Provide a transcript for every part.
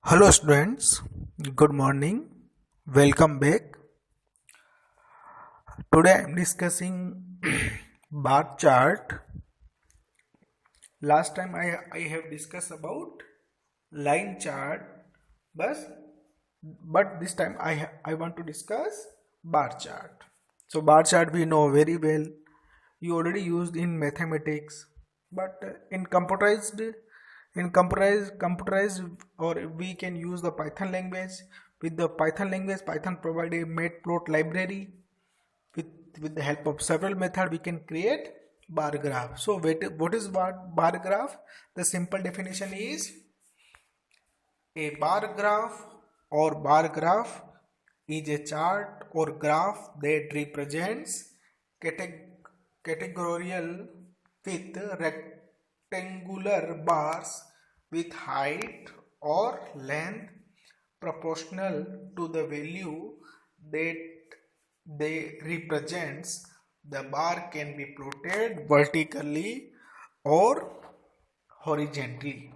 Hello students, good morning, welcome back. Today I am discussing bar chart. Last time I have discussed about line chart, but this time I want to discuss bar chart. So bar chart we know very well. You already used in mathematics, but in computerized or we can use the Python language. With the Python language, Python provide a matplot library. With the help of several methods we can create bar graph. So what is bar graph? The simple definition is a bar graph is a chart or graph that represents categorical with rectangular bars with height or length proportional to the value that they represents. The bar can be plotted vertically or horizontally.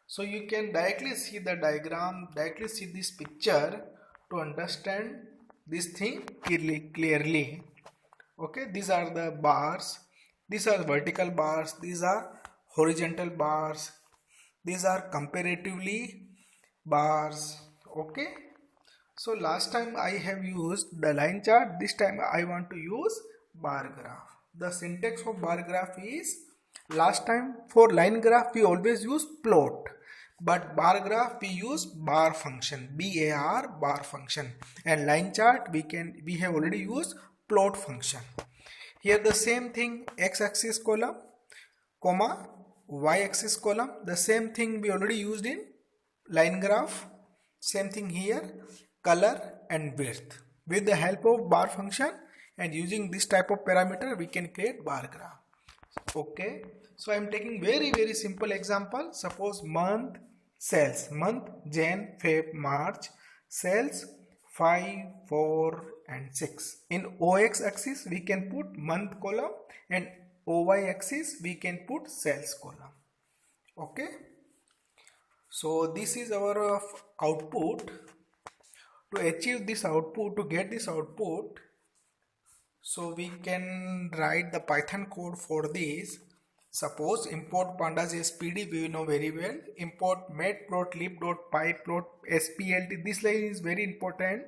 So you can directly see the diagram, directly see this picture to understand this thing clearly. Okay, these are the bars, these are vertical bars, these are horizontal bars, these are comparatively bars. Okay, so last time I have used the line chart, this time I want to use bar graph. The syntax of bar graph is, last time for line graph we always use plot, but bar graph we use bar function, bar function, and line chart we have already used plot function. Here the same thing, x-axis column, comma, y-axis column, the same thing we already used in line graph. Same thing here, color and width. With the help of bar function and using this type of parameter we can create bar graph. Okay, so I am taking very simple example. Suppose month, sales, month Jan, Feb, March, sales 5, 4 and 6. In OX axis we can put month column and OY axis we can put sales column. Okay, so this is our output. To achieve this output, to get this output, so we can write the Python code for this. Suppose import pandas spd, we know very well. Import matplotlib.pyplot splt. This line is very important.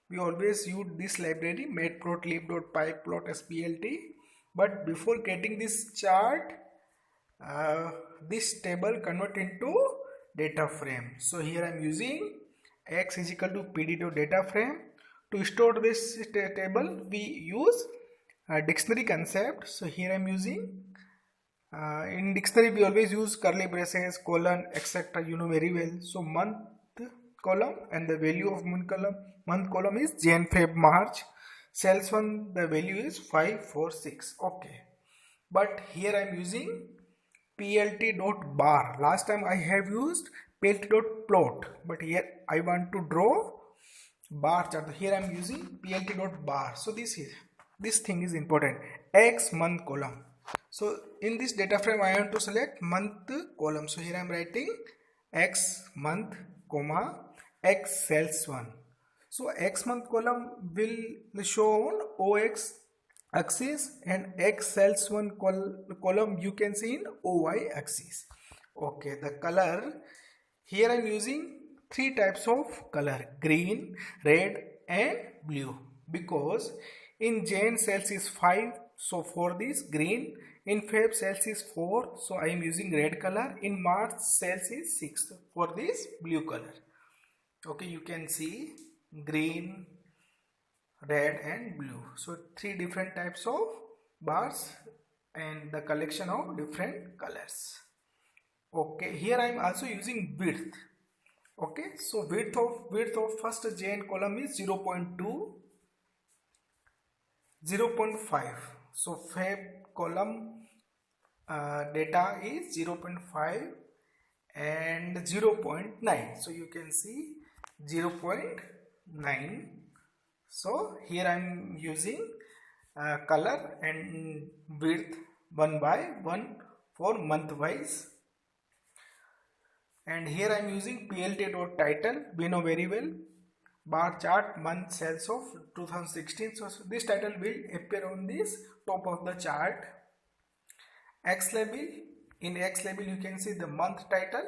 We always use this library matplotlib.pyplot splt. But before getting this chart, this table convert into data frame. So here I am using x is equal to pd.data frame. To store this table we use dictionary concept. So here I am using in dictionary we always use curly braces, colon, etc. You know very well. So month column and the value of month column is Jan, Feb, March. Sales one, the value is 5, 4, 6. Okay, but here I am using plt.bar. Last time I have used plt.plot, but here I want to draw bar chart. Here I am using plt.bar. So this thing is important. X month column. So in this data frame I want to select month column. So here I am writing X month, comma, X sales one. So X month column will show on OX axis and X sales one column you can see in OY axis. Okay, the color, here I am using three types of color: green, red and blue, because in Jan sales is 5, so for this green. In Feb sales is 4, so I am using red color. In March sales is 6, for this blue color. Okay, you can see green, red and blue. So three different types of bars and the collection of different colors. Okay, here I am also using width. Okay, so width of first Jan column is 0.2, 0.5. So Feb column data is 0.5 and 0.9. So you can see 0.9. So here I am using color and width 1 by 1 for month wise. And here I am using plt.title. We know very well, bar chart month sales of 2016. So this title will appear on this top of the chart. X label, in X label you can see the month title.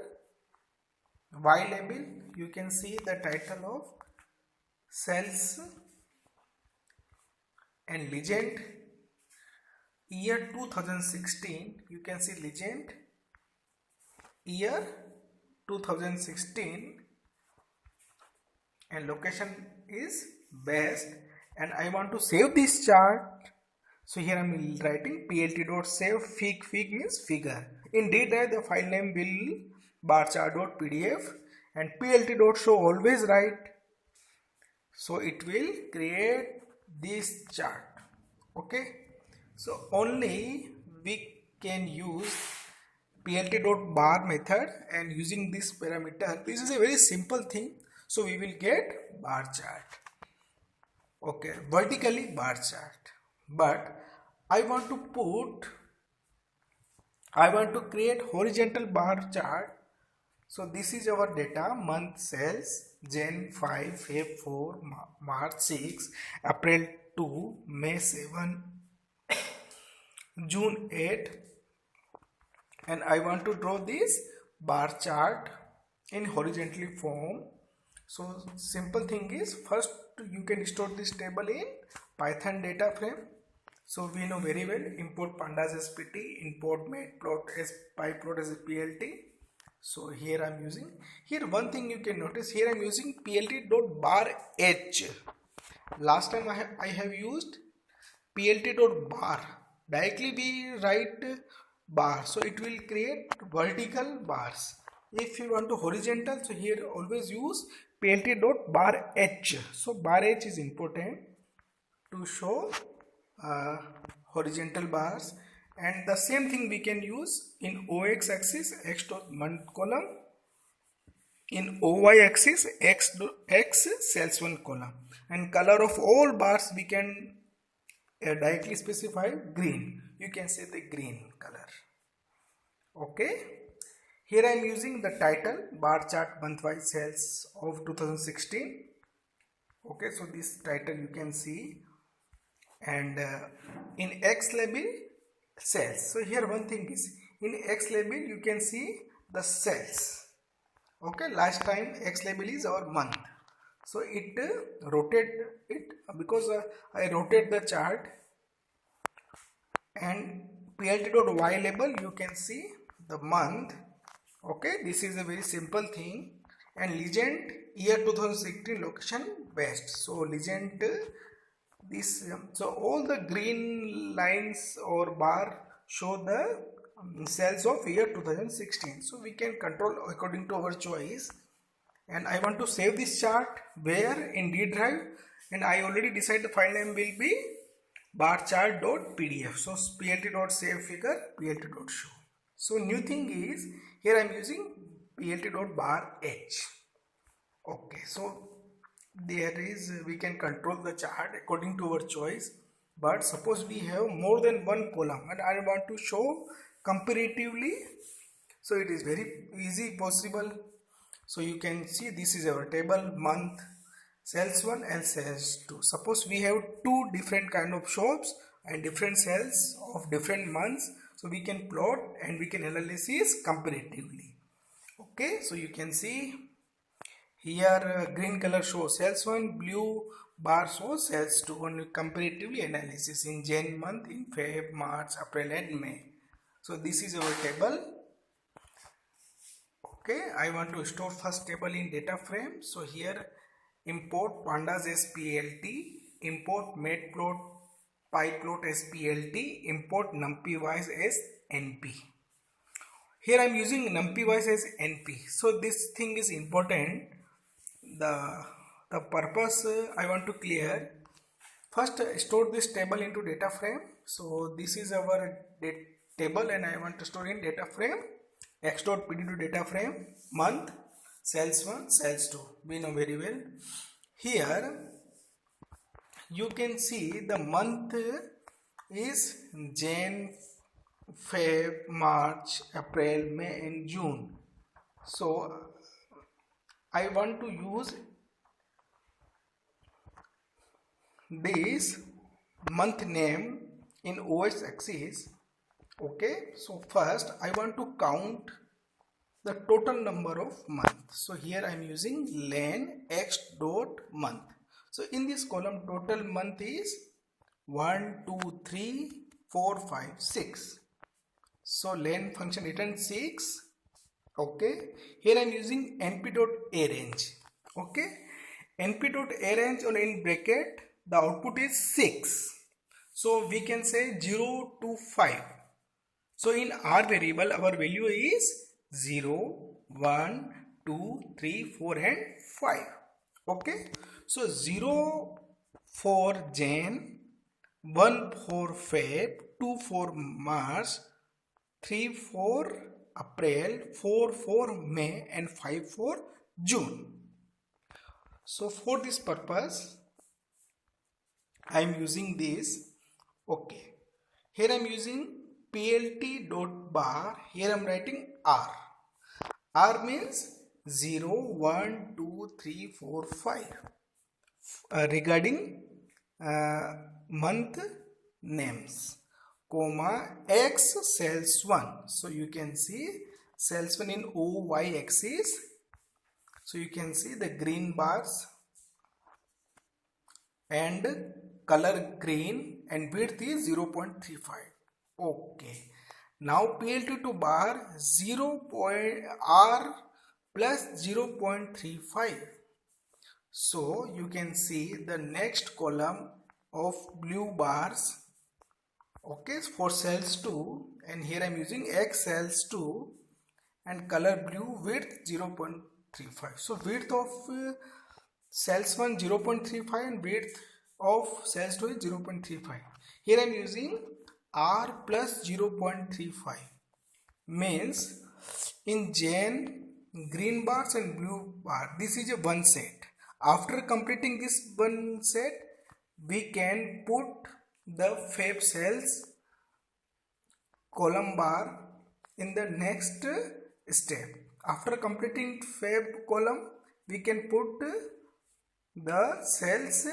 Y label you can see the title of sales. And legend, year 2016 you can see legend, year 2016, and location is best. And I want to save this chart, so here I am writing plt.save fig. Fig means figure. In D drive the file name will barchart.pdf, and plt.show always write, so it will create this chart. Okay, so only we can use plt.bar method, and using this parameter, this is a very simple thing, so we will get bar chart. Okay, vertically bar chart, but I want to create horizontal bar chart. So this is our data: month sales, Jan 5, Feb 4, March 6, April 2, May 7, June 8, and I want to draw this bar chart in horizontally form. So simple thing is, first you can store this table in Python data frame. So we know very well, import pandas as pt, import matplot as pyplot as plt. So here I am using, here one thing you can notice, here I am using plt.bar h. Last time I have used plt.bar. Directly we write bar, so it will create vertical bars. If you want to horizontal, so here always use plt.bar h. So bar h is important to show horizontal bars. And the same thing we can use in OX axis, x dot month column, in OY axis, x sales 1 column, and color of all bars we can directly specify green. You can say the green color. Okay, here I am using the title bar chart month-wise sales of 2016. Okay, so this title you can see, and in X label sales. So here one thing is, in X label you can see the sales. Okay, last time X label is our month, so it rotate it, because I rotate the chart. And plt.y label you can see the month. Okay, this is a very simple thing. And legend, year 2016, location best. So legend, this so all the green lines or bar show the sales of year 2016. So we can control according to our choice. And I want to save this chart where? In D drive, and I already decided the file name will be barchart.pdf. so plt.save figure, plt.show. So new thing is, here I am using plt.bar h. Okay, so there is, we can control the chart according to our choice. But suppose we have more than one column and I want to show comparatively, so it is very easy possible. So you can see this is our table, month, sales 1 and sales 2. Suppose we have two different kind of shops and different sales of different months, so we can plot and we can analysis comparatively. Okay, so you can see here green color shows sales 1, blue bar shows sales 2, and comparatively analysis in Jan month, in Feb, March, April and May. So this is our table. Okay, I want to store first table in data frame. So here import pandas as plt, import matplot pyplot as plt, import numpywise as np. Here I am using numpywise as np. So this thing is important. The purpose I want to clear. First store this table into data frame. So this is our table and I want to store in data frame. X.pd to data frame, month, sales 1, sales 2. We know very well. Here you can see the month is Jan, Feb, March, April, May and June. So I want to use this month name in OS axis. Okay, so first I want to count the total number of months. So here I am using len x dot month. So in this column total month is 1 2 3 4 5 6. So len function returns 6. Okay, here I am using np dot arrange. Okay, np dot arrange or in bracket the output is 6. So we can say 0 to 5. So in R variable our value is 0, 1, 2, 3, 4 and 5. Okay. So 0 for Jan, 1 for Feb, 2 for March, 3 for April, 4 for May and 5 for June. So for this purpose I am using this. Okay. Here I am using plt dot bar. Here I am writing R. R means 0, 1, 2, 3, 4, 5. Regarding month names, comma X cells 1. So you can see cells 1 in OY axis. So you can see the green bars and color green and width is 0.35. Okay. Now PLT to bar 0. R plus 0.35. So you can see the next column of blue bars. Okay, for cells 2 and here I am using X cells 2 and color blue width 0.35. So width of cells 1 0.35 and width of cells 2 is 0.35. Here I am using R plus 0.35 means in Jan green bars and blue bar this is a one set. After completing this one set we can put the Feb cells column bar in the next step. After completing Feb column we can put the cells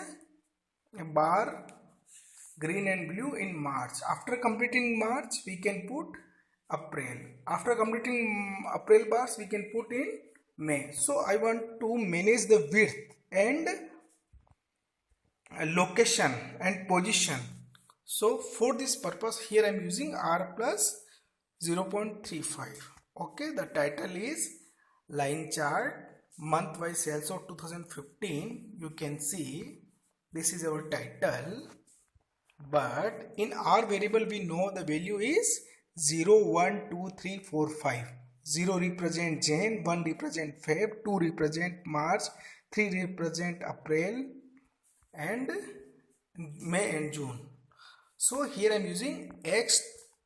bar green and blue in March. After completing March we can put April. After completing April bars we can put in May. So I want to manage the width and location and position. So for this purpose here I am using R plus 0.35. Okay, the title is line chart month wise sales of 2015. You can see this is our title, but in R variable we know the value is 0, 1, 2, 3, 4, 5. 0 represent Jan, 1 represent Feb, 2 represent March, 3 represent April and May and June. So here I am using X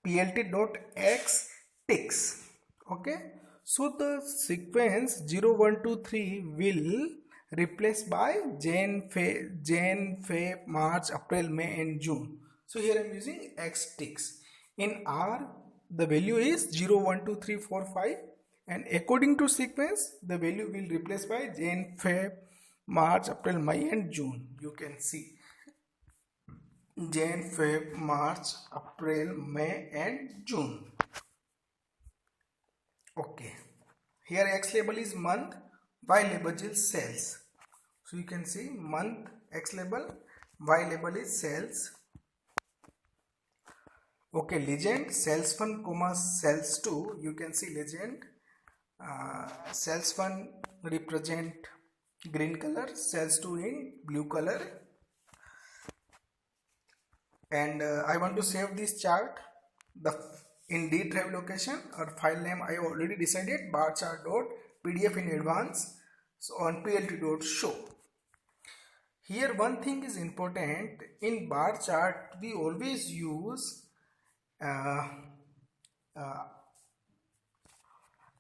plt dot X ticks. Okay, so the sequence 0, 1, 2, 3 will replaced by Jan, Feb, March, April, May and June. So here I am using X ticks. In R the value is 0, 1, 2, 3, 4, 5 and according to sequence the value will replace by Jan, Feb, March, April, May and June. You can see Jan, Feb, March, April, May and June. Okay, here X label is month, Y label is sales. So you can see month X label, Y label is sales. Okay, legend sales 1 comma sales 2. You can see legend sales 1 represent green color, sales 2 in blue color. And I want to save this chart in D drive location or file name I already decided, bar chart dot PDF in advance. So on plt.show. Here one thing is important, in bar chart we always use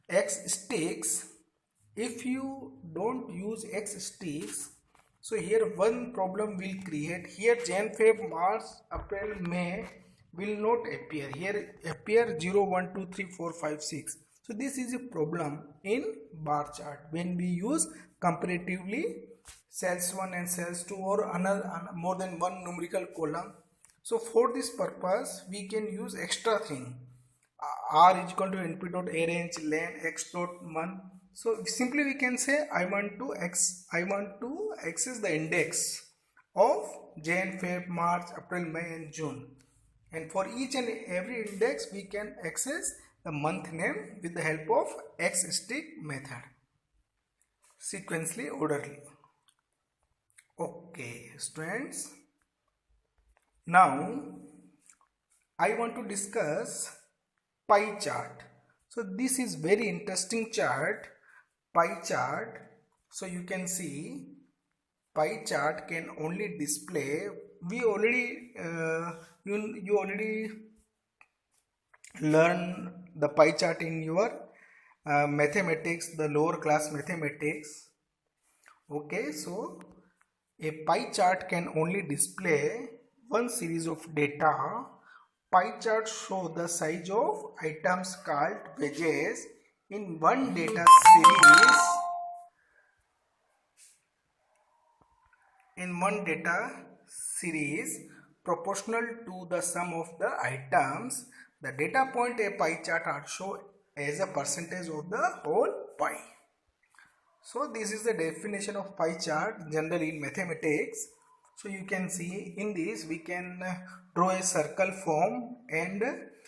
X sticks. If you don't use X sticks, so here one problem will create. Here Jan, Feb, March, April, May will not appear. Here appear 0, 1, 2, 3, 4, 5, 6. So this is a problem in bar chart when we use comparatively cells 1 and cells 2 or another more than one numerical column. So for this purpose we can use extra thing. R is equal to np dot arrange len x dot month. So simply we can say I want to access the index of Jan, Feb, March, April, May and June. And for each and every index we can access the month name with the help of XStick method. Sequentially orderly. Okay students. Now I want to discuss pie chart. So this is very interesting chart, pie chart. So you can see pie chart can only display, we already you already learn the pie chart in your mathematics, the lower class mathematics. Okay, so a pie chart can only display one series of data. Pie chart show the size of items called wedges in one data series. In one data series proportional to the sum of the items. The data point a pie chart are shown as a percentage of the whole pie. So this is the definition of pie chart generally in mathematics. So you can see in this we can draw a circle form and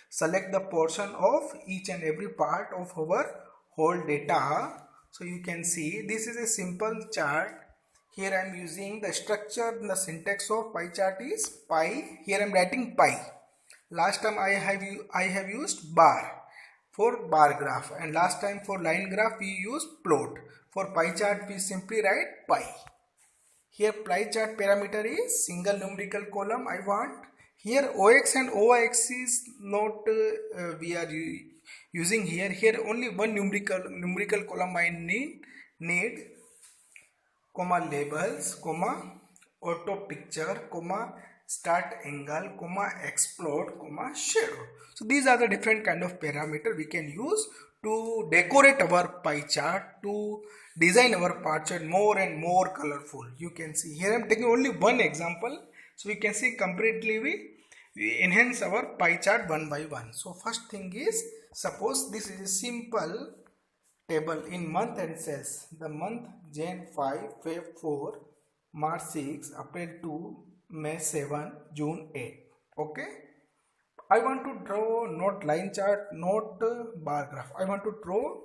select the portion of each and every part of our whole data. So you can see this is a simple chart. Here I am using the structure, the syntax of pie chart is pi. Here I am writing pi. Last time I have used bar for bar graph, and last time for line graph we use plot. For pie chart we simply write pi. Here pie chart parameter is single numerical column I want. Here OX and OYX is not we are using here. Here only one numerical column I need, comma labels, comma auto picture, comma start angle, comma explode, comma shadow. So these are the different kind of parameter we can use to decorate our pie chart, to design our pie chart more and more colorful. You can see here I am taking only one example, so we can see completely we enhance our pie chart one by one. So first thing is, suppose this is a simple table in month and cells. The month Jan 5, Feb 4, March 6, April 2, May 7, June 8. Okay. I want to draw not line chart, not bar graph. I want to draw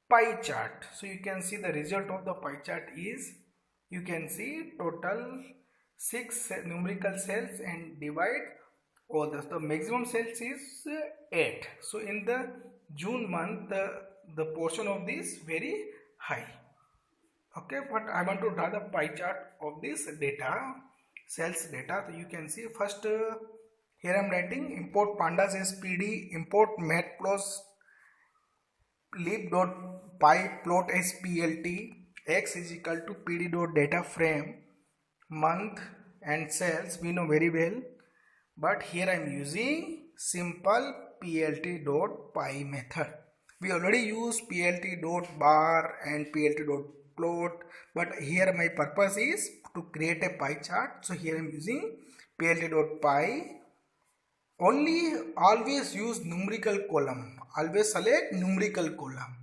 pie chart. So you can see the result of the pie chart is, you can see total 6 numerical cells and divide all this. The maximum cells is 8. So in the June month the portion of this very high. Okay, but I want to draw the pie chart of this data, cells data. So you can see first here I am writing import pandas as pd, import matplotlib dot pie plot as plt, x is equal to pd dot data frame, month and cells we know very well, but here I am using simple plt dot pie method. We already use plt dot bar and plt dot plot, but here my purpose is to create a pie chart. So here I am using plt dot pie. Only always use numerical column, always select numerical column.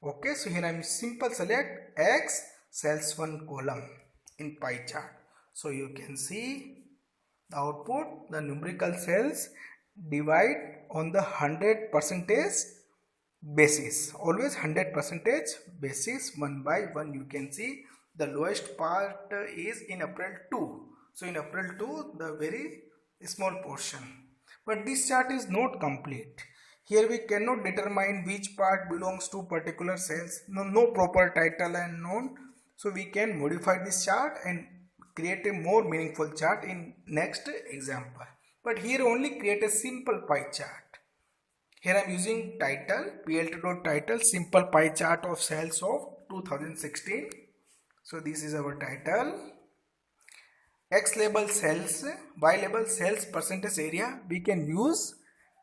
Okay, so here I am simple select x cells 1 column in pie chart. So you can see the output, the numerical cells divide on the 100% basis, always 100% basis, one by one. You can see the lowest part is in April 2. So in April 2 the very small portion, but this chart is not complete. Here we cannot determine which part belongs to particular cells, no proper title and none. So we can modify this chart and create a more meaningful chart in next example. But here only create a simple pie chart. Here I am using title, plt.title, simple pie chart of cells of 2016. So this is our title. X label cells, Y label cells percentage area. We can use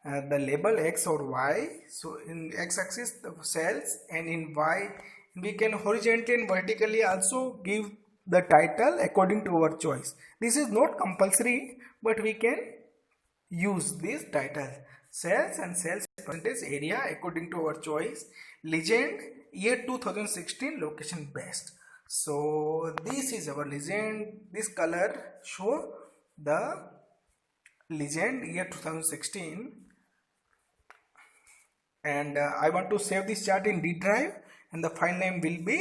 the label X or Y. So in X axis the cells, and in Y we can horizontally and vertically also give the title according to our choice. This is not compulsory, but we can use this title. Cells and cells percentage area according to our choice. Legend year 2016, location best. So this is our legend. This color show the legend year 2016, and I want to save this chart in D drive, and the file name will be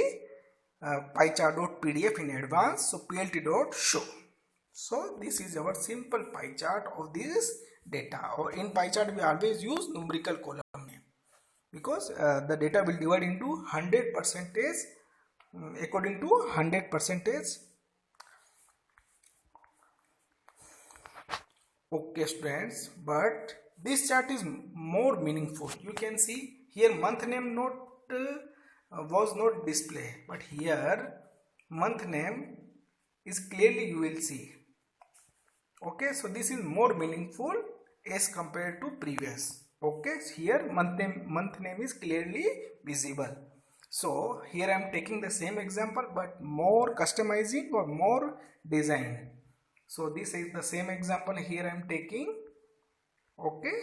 pychart.pdf in advance. So plt.show. So this is our simple pie chart of this data. Or in pie chart we always use numerical column name, because the data will divide into 100% according to 100%. Okay students, but this chart is more meaningful. You can see here month name was not display, but here month name is clearly you will see. Okay, so this is more meaningful as compared to previous. Okay, here month name is clearly visible. So here I am taking the same example but more customizing or more design. So this is the same example here I am taking. Okay,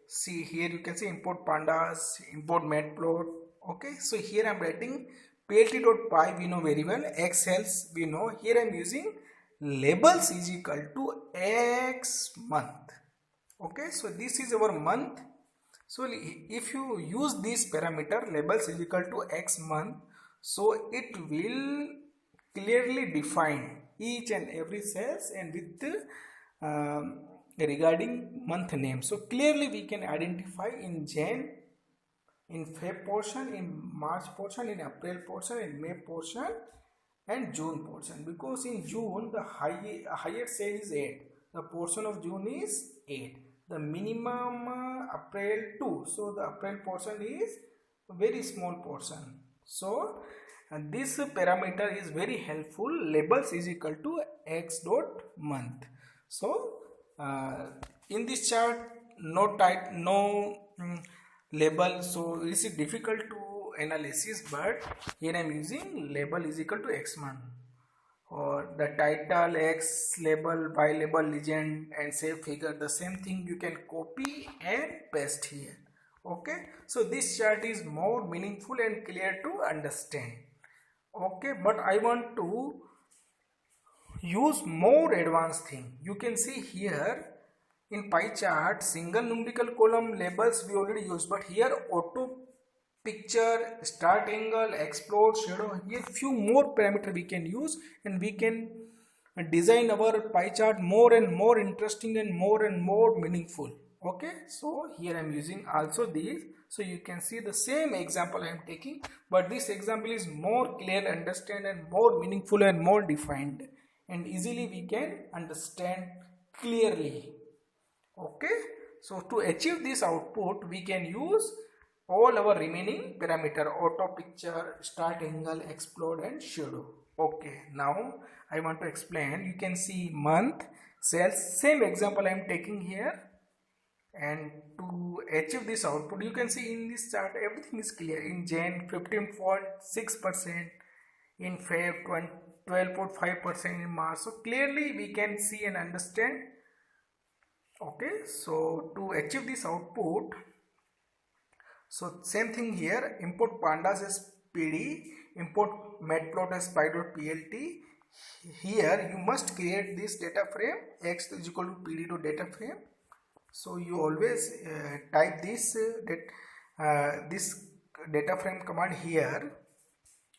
see here you can see import pandas, import matplot. Okay, so here I am writing plt.py, we know very well. X cells we know. Here I am using labels is equal to X month. Okay, so this is our month. So if you use this parameter labels is equal to X month, so it will clearly define each and every cells and with regarding month name. So clearly we can identify in Jan, in Feb portion, in March portion, in April portion, in May portion and June portion, because in June the higher cell is 8, the portion of June is 8, the minimum April 2, so the April portion is a very small portion. So this parameter is very helpful. Labels is equal to X dot month. So in this chart no label, so it is difficult to analysis, but here I am using label is equal to X month, or the title X label, Y label, legend and save figure, the same thing you can copy and paste here. Okay, so this chart is more meaningful and clear to understand. Okay, but I want to use more advanced thing. You can see here in pie chart single numerical column labels we already use, but here auto picture, start angle, explode, shadow, here few more parameter we can use, and we can design our pie chart more and more interesting and more meaningful. Okay, so here I am using also these. So you can see the same example I am taking, but this example is more clear, understand and more meaningful and more defined, and easily we can understand clearly. Okay, so to achieve this output we can use all our remaining parameter: auto picture, start angle, explode and shadow. Okay, now I want to explain. You can see month, cells, same example I am taking here, and to achieve this output you can see in this chart everything is clear. In Jan 15.6%, in Feb 12.5%, in March. So clearly we can see and understand. Okay, so to achieve this output, so same thing here, import pandas as pd, import matplot as py.plt. Here you must create this data frame x is equal to pd.data frame. So you always type this this data frame command here.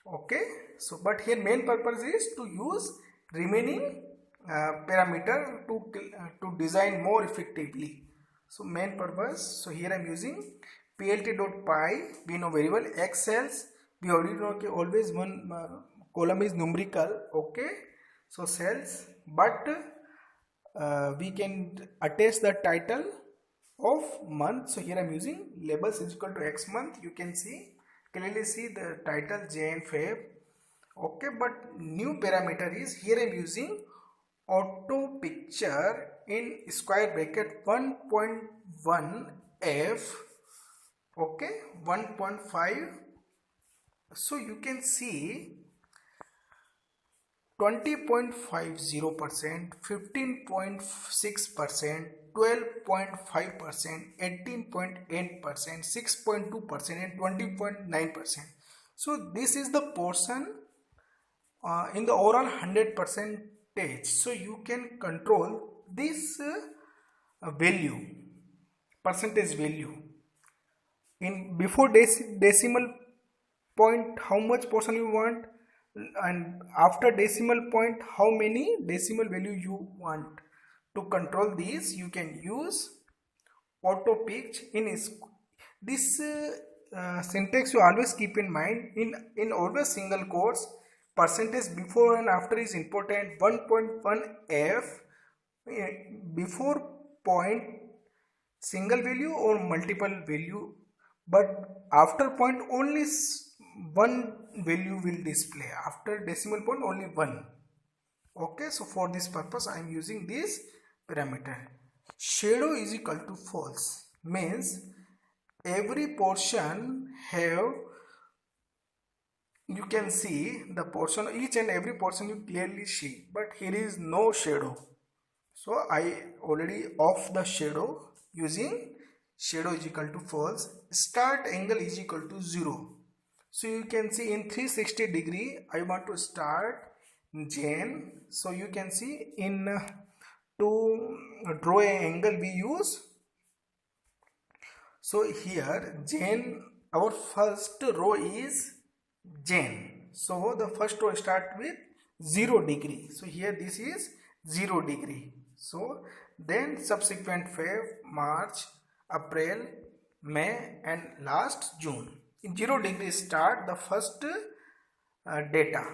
Okay, so but here main purpose is to use remaining parameter to design more effectively. So main purpose, so here I am using plt.py, we know very well. X cells we already know, okay, always one column is numerical. Okay, so cells, but we can attach the title of month. So here I am using labels is equal to X month. You can see clearly see the title Jan, Feb. Okay, but new parameter is here I am using auto picture in square bracket 1.1 f, okay, 1.5. So you can see 20.50%, 15.6%, 12.5%, 18.8%, 6.2%, and 20.9%. So this is the portion in the overall 100 percentage. So you can control this value, percentage value. In before decimal point, how much portion you want, and after decimal point, how many decimal value you want. To control this, you can use auto pitch. This syntax you always keep in mind. In always single quotes, percentage before and after is important. 1.1 f before point single value or multiple value, but after point only one value will display. After decimal point only one. Okay, so for this purpose I am using this parameter. Shadow is equal to false means every portion have, you can see the portion, each and every portion you clearly see, but here is no shadow. So I already off the shadow using shadow is equal to false. Start angle is equal to 0. So you can see in 360 degree I want to start Jan. So you can see in to draw an angle we use. So here Jan, our first row is Jan. So the first row start with 0 degree. So here this is 0 degree. So then subsequent Feb, March, April, May and last June. In 0 degree start the first data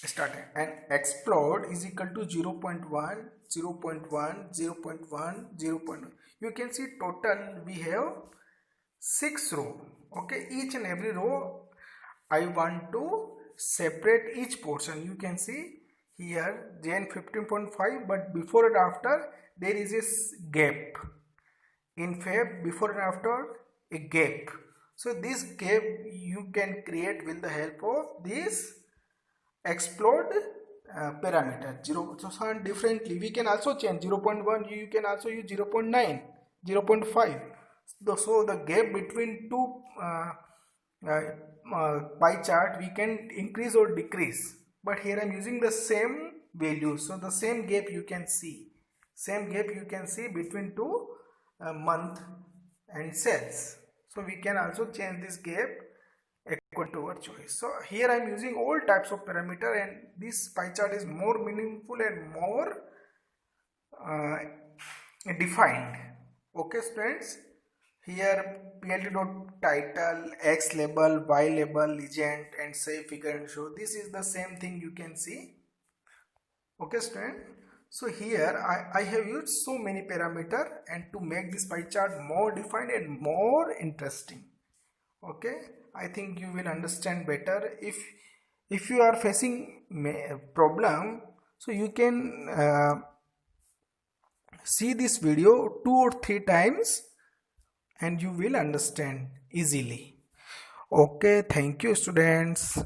started, and explode is equal to 0 0.1, 0 0.1, 0 0.1, 0 0.1. You can see total we have 6 row. Okay, each and every row I want to separate each portion. You can see here Jan 15.5, but before and after there is a gap. In Feb, before and after a gap. So this gap you can create with the help of this explode parameter. 0. So differently we can also change 0.1. You can also use 0.9, 0.5. So the gap between two pie chart we can increase or decrease. But here I am using the same value. So the same gap you can see. Same gap you can see between two month and cells. So we can also change this gap according to our choice. So here I am using all types of parameter, and this pie chart is more meaningful and more defined. Okay students, here PLT.title, X label, Y label, legend and save figure and show. This is the same thing you can see. Okay student. So here I have used so many parameters and to make this pie chart more defined and more interesting. Okay, I think you will understand better. If you are facing a problem, so you can see this video 2 or 3 times and you will understand easily. Okay, thank you students.